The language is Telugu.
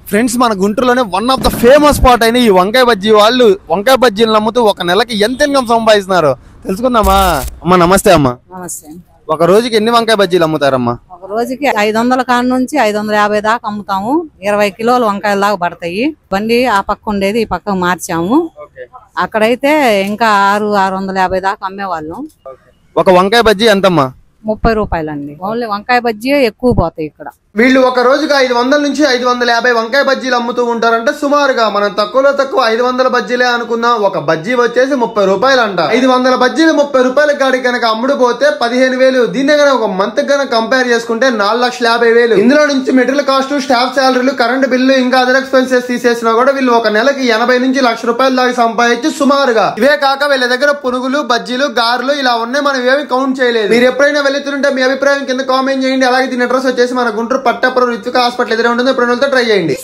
ఫ్రెండ్స్ మన గుంటూరులోనే one of the famous spot అయిన ఈ వంకాయ బజ్జీ వాళ్ళు వంకాయ బజ్జీలు నమ్ముతూ ఒక నెలకి ఎంత ఇన్కమ్ సంపాదిస్తున్నారు తెలుసుకుందామా. అమ్మ నమస్తే. అమ్మ నమస్తే. ఒక రోజుకి ఎన్ని వంకాయ బజ్జీలు అమ్ముతారమ్మా? ఒక రోజుకి 500 కాడ నుంచి 550 దాకా అమ్ముతాము. 20 కిలోలు వంకాయల దాకా పడతాయి. బండి ఆ పక్క ఉండేది ఈ పక్క మార్చాము. అక్కడైతే ఇంకా 650 దాకా అమ్మేవాళ్ళం. ఒక వంకాయ బజ్జీ ఎంతమ్మా? 30 రూపాయలండి. ఓన్లీ వంకాయ బజ్జీ ఎక్కువ పోతాయి ఇక్కడ. వీళ్ళు ఒక రోజుకి 500 నుంచి 550 వంకాయ బజ్జీలు అమ్ముతూ ఉంటారంటే సుమారుగా మనం తక్కువలో తక్కువ 500 బజ్జీలే అనుకుందాం. ఒక బజ్జీ వచ్చేసి 30 రూపాయలు అంట. 500 బజ్జీలు 30 రూపాయల కాడికి కనుక అమ్ముడు పోతే 15,000. దీన్నే కనుక ఒక మంత్ కనుక కంపేర్ చేసుకుంటే 4,50,000. ఇందులో నుంచి మెటీరియల్ కాస్ట్, స్టాఫ్ శాలరీలు, కరెంట్ బిల్లు ఇంకా అదర్ ఎక్స్పెన్సెస్ తీసేసినా కూడా వీళ్ళు ఒక నెలకి 80 నుంచి 1,00,000 రూపాయల దాకా సంపాదించి సుమారుగా. ఇవే కాక వీళ్ళ దగ్గర పునుగులు, బజ్జీలు, గారెలు ఇలా ఉన్నాయి. మనం ఏమి కౌంట్ చేయలేదు. మీరు ఎప్పుడైనా వెళ్తుంటే మీ అభిప్రాయం కింద కామెంట్ చేయండి. అలాగే దీని అడ్రస్ వచ్చేసి మన గుంటూరు పట్టాపురం రిత్విక హాస్పిటల్ ఎదురే ఉంటుంది. ఇప్పుడు ట్రై చేయండి.